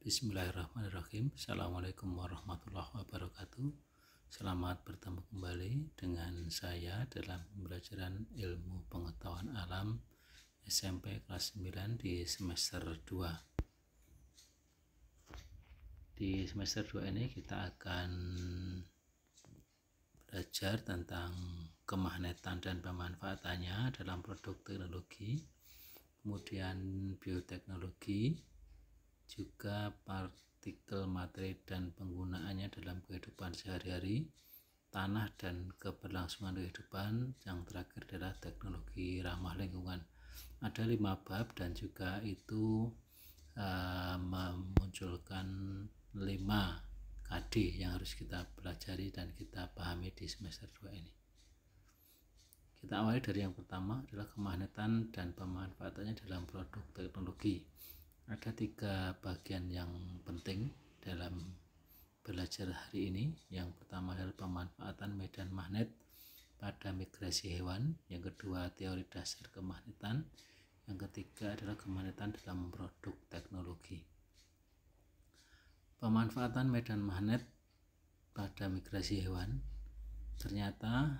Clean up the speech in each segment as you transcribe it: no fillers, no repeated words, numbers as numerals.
Bismillahirrahmanirrahim. Assalamualaikum warahmatullahi wabarakatuh. Selamat bertemu kembali dengan saya dalam pembelajaran ilmu pengetahuan alam SMP kelas 9 di semester 2. Di semester 2 ini kita akan belajar tentang kemagnetan dan pemanfaatannya dalam produk teknologi, kemudian bioteknologi, juga partikel materi dan penggunaannya dalam kehidupan sehari-hari, tanah dan keberlangsungan kehidupan. Yang terakhir adalah teknologi ramah lingkungan. Ada 5 bab dan juga itu memunculkan 5 KD yang harus kita pelajari dan kita pahami di semester 2 ini. Kita awali dari yang pertama adalah kemagnetan dan pemanfaatannya dalam produk teknologi. Ada 3 bagian yang penting dalam belajar hari ini. Yang pertama adalah pemanfaatan medan magnet pada migrasi hewan, yang kedua teori dasar kemagnetan, yang ketiga adalah kemagnetan dalam produk teknologi. Pemanfaatan medan magnet pada migrasi hewan, ternyata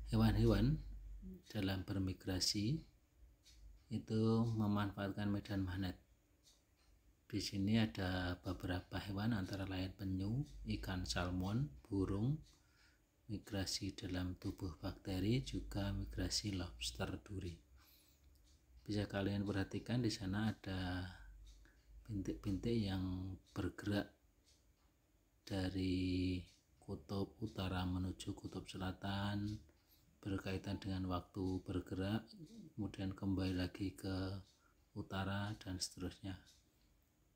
hewan-hewan dalam bermigrasi itu memanfaatkan medan magnet. Di sini ada beberapa hewan antara lain penyu, ikan salmon, burung, migrasi dalam tubuh bakteri, juga migrasi lobster duri. Bisa kalian perhatikan di sana ada bintik-bintik yang bergerak dari kutub utara menuju kutub selatan, berkaitan dengan waktu bergerak, kemudian kembali lagi ke utara dan seterusnya.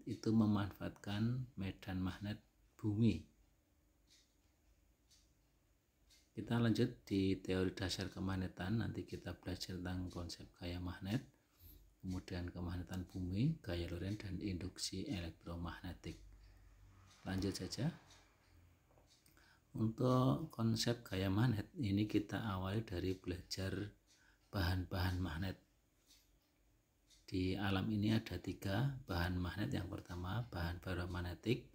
Itu memanfaatkan medan magnet bumi. Kita lanjut di teori dasar kemagnetan. Nanti kita belajar tentang konsep gaya magnet, kemudian kemagnetan bumi, gaya Lorentz, dan induksi elektromagnetik. Lanjut saja. Untuk konsep gaya magnet ini kita awali dari belajar bahan-bahan magnet. Di alam ini ada 3 bahan magnet. Yang pertama bahan ferromagnetik.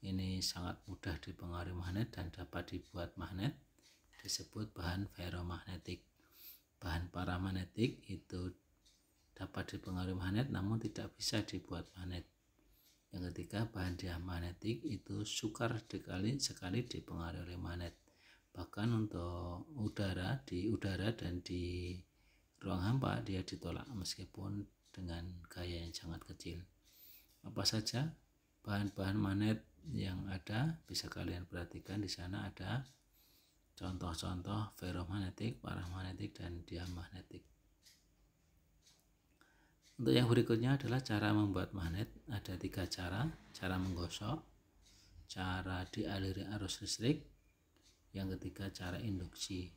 Ini sangat mudah dipengaruhi magnet dan dapat dibuat magnet, disebut bahan ferromagnetik. Bahan paramagnetik itu dapat dipengaruhi magnet namun tidak bisa dibuat magnet. Yang ketiga bahan diamagnetik, itu sukar sekali dipengaruhi oleh magnet. Bahkan untuk di udara dan di ruang hampa dia ditolak meskipun dengan gaya yang sangat kecil. Apa saja bahan-bahan magnet yang ada? Bisa kalian perhatikan di sana ada contoh-contoh ferromagnetik, paramagnetik, dan diamagnetik. Untuk yang berikutnya adalah cara membuat magnet. Ada 3 cara. Cara menggosok, cara dialiri arus listrik, yang ketiga cara induksi.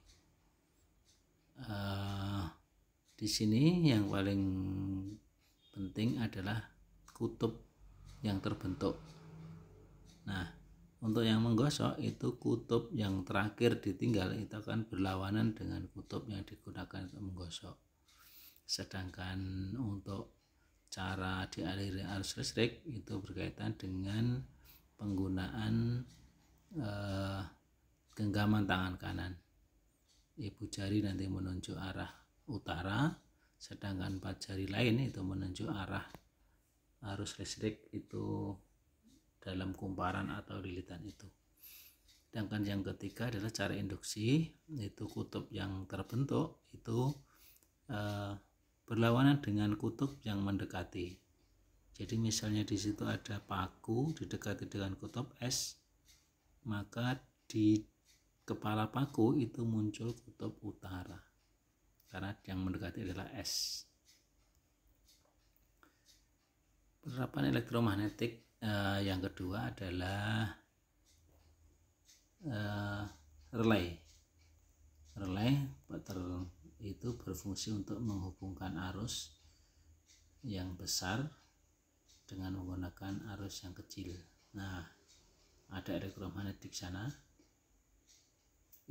Di sini yang paling penting adalah kutub yang terbentuk. Nah, untuk yang menggosok itu kutub yang terakhir ditinggal itu akan berlawanan dengan kutub yang digunakan untuk menggosok. Sedangkan untuk cara dialiri arus listrik itu berkaitan dengan penggunaan genggaman tangan kanan. Ibu jari nanti menunjuk arah utara, sedangkan 4 jari lain itu menunjuk arah arus listrik itu dalam kumparan atau lilitan itu. Sedangkan yang ketiga adalah cara induksi, itu kutub yang terbentuk itu berlawanan dengan kutub yang mendekati. Jadi misalnya di situ ada paku didekati dengan kutub S, maka di kepala paku itu muncul kutub utara karena yang mendekati adalah S. Penerapan elektromagnetik yang kedua adalah relay. Relay itu berfungsi untuk menghubungkan arus yang besar dengan menggunakan arus yang kecil. Nah, ada elektromagnetik sana.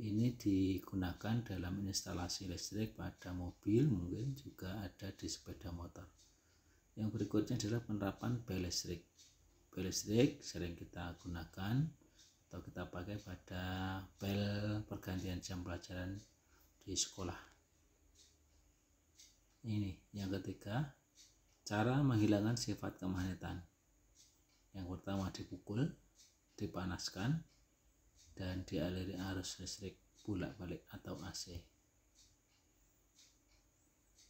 Ini digunakan dalam instalasi listrik pada mobil, mungkin juga ada di sepeda motor. Yang berikutnya adalah penerapan bel listrik. Bel listrik sering kita gunakan atau kita pakai pada bel pergantian jam pelajaran di sekolah. Ini yang ketiga, cara menghilangkan sifat kemagnetan. Yang pertama dipukul, dipanaskan, dan dialiri arus listrik bolak-balik atau AC.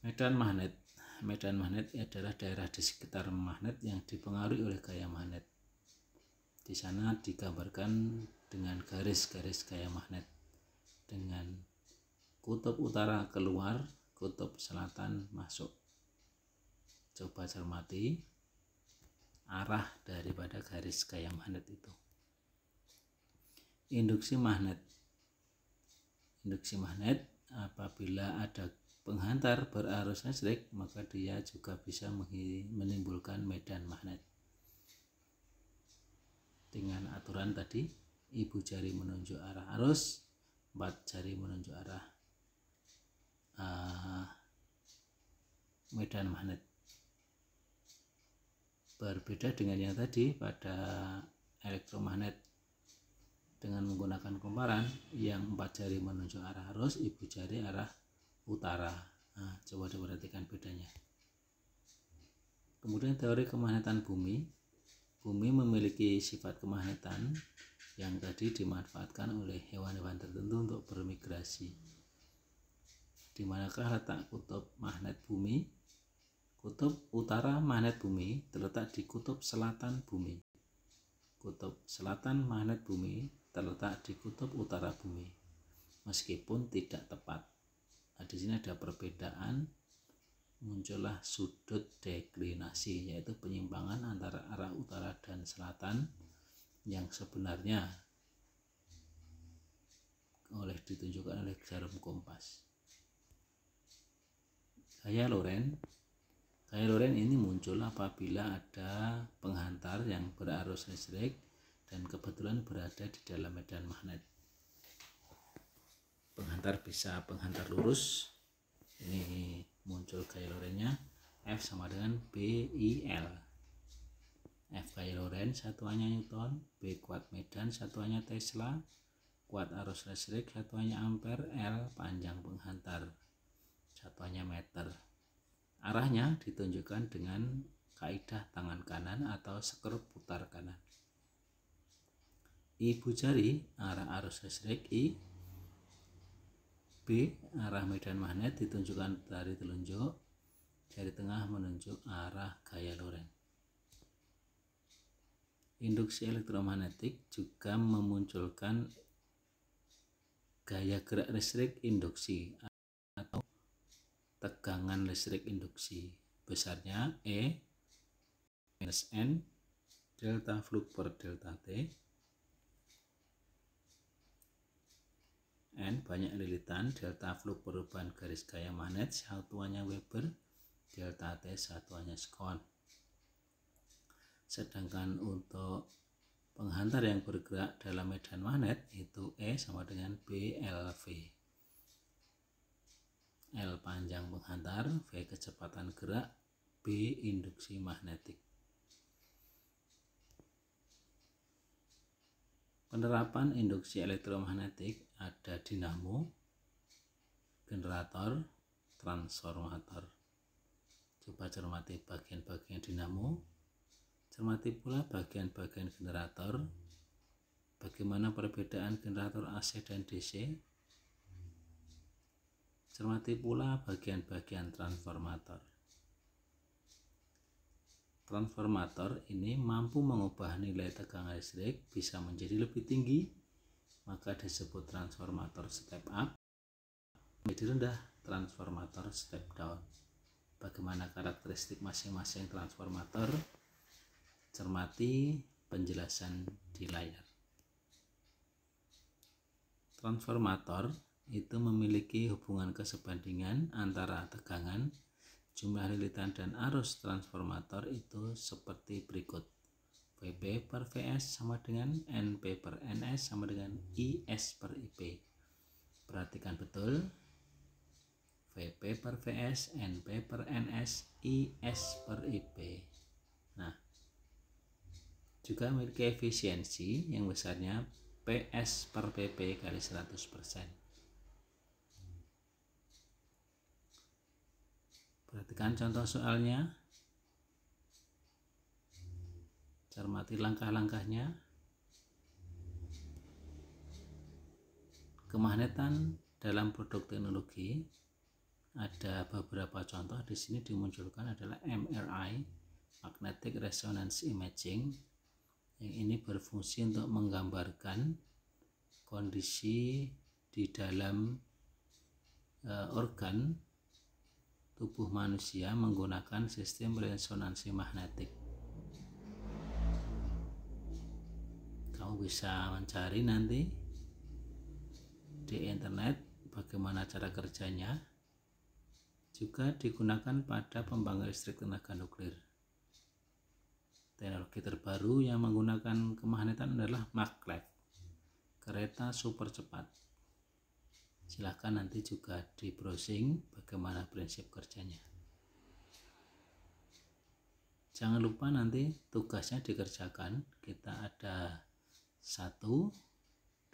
Medan magnet. Medan magnet adalah daerah di sekitar magnet yang dipengaruhi oleh gaya magnet. Di sana digambarkan dengan garis-garis gaya magnet dengan kutub utara keluar, kutub selatan masuk. Coba cermati arah daripada garis gaya magnet itu. Induksi magnet. Induksi magnet apabila ada penghantar berarus listrik, maka dia juga bisa menimbulkan medan magnet. Dengan aturan tadi, ibu jari menunjuk arah arus, 4 jari menunjuk arah medan magnet. Berbeda dengan yang tadi pada elektromagnet, dengan menggunakan kumparan yang 4 jari menunjuk arah arus, ibu jari arah utara. Nah, coba diperhatikan bedanya. Kemudian teori kemagnetan bumi. Bumi memiliki sifat kemagnetan yang tadi dimanfaatkan oleh hewan-hewan tertentu untuk bermigrasi. Di manakah letak kutub magnet bumi? Kutub utara magnet bumi terletak di kutub selatan bumi. Kutub selatan magnet bumi terletak di kutub utara bumi. Meskipun tidak tepat. Nah, di sini ada perbedaan, muncullah sudut deklinasi, yaitu penyimpangan antara arah utara dan selatan yang sebenarnya ditunjukkan oleh jarum kompas. Gaya Lorentz. Gaya Lorentz ini muncul apabila ada penghantar yang berarus listrik dan kebetulan berada di dalam medan magnet. Penghantar bisa penghantar lurus, ini muncul gaya Lorentz-nya, F sama dengan BIL. F gaya Lorentz satuannya Newton, B kuat medan satuannya Tesla, kuat arus listrik satuannya ampere, L panjang penghantar satuannya meter. Arahnya ditunjukkan dengan kaidah tangan kanan atau seker putar kanan. Ibu jari arah arus listrik I, B arah medan magnet ditunjukkan dari telunjuk, jari tengah menunjuk arah gaya Lorentz. Induksi elektromagnetik juga memunculkan gaya gerak listrik induksi atau tegangan listrik induksi. Besarnya E minus N delta flux per delta T. N banyak lilitan, delta flux perubahan garis gaya magnet satuannya Weber, delta T satuannya Scott. Sedangkan untuk penghantar yang bergerak dalam medan magnet itu E sama dengan BLV. L panjang penghantar, V kecepatan gerak, B induksi magnetik. Penerapan induksi elektromagnetik ada dinamo, generator, transformator. Coba cermati bagian-bagian dinamo, cermati pula bagian-bagian generator. Bagaimana perbedaan generator AC dan DC? Cermati pula bagian-bagian transformator. Transformator ini mampu mengubah nilai tegangan listrik bisa menjadi lebih tinggi, maka disebut transformator step up. Menjadi rendah, transformator step down. Bagaimana karakteristik masing-masing transformator? Cermati penjelasan di layar. Transformator itu memiliki hubungan kesebandingan antara tegangan, jumlah lilitan dan arus transformator itu seperti berikut. VB per VS sama dengan NP per NS sama dengan IS per IP. Perhatikan betul, V VP per VS, NP per NS, IS per IP. Nah, juga memiliki efisiensi yang besarnya PS per PP kali 100%. Perhatikan contoh soalnya, cermati langkah-langkahnya. Kemagnetan dalam produk teknologi ada beberapa contoh. Di sini dimunculkan adalah MRI, Magnetic Resonance Imaging, yang ini berfungsi untuk menggambarkan kondisi di dalam organ tubuh manusia menggunakan sistem resonansi magnetik. Kamu bisa mencari nanti di internet bagaimana cara kerjanya. Juga digunakan pada pembangkit listrik tenaga nuklir. Teknologi terbaru yang menggunakan kemagnetan adalah maglev, kereta super cepat. Silahkan nanti juga di browsing bagaimana prinsip kerjanya. Jangan lupa nanti tugasnya dikerjakan. Kita ada 1, 2,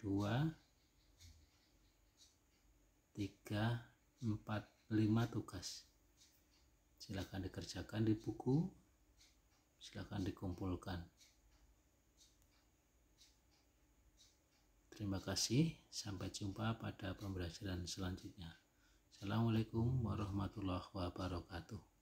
3, 4, 5 tugas. Silakan dikerjakan di buku, silakan dikumpulkan. Terima kasih, sampai jumpa pada pembelajaran selanjutnya. Assalamualaikum warahmatullahi wabarakatuh.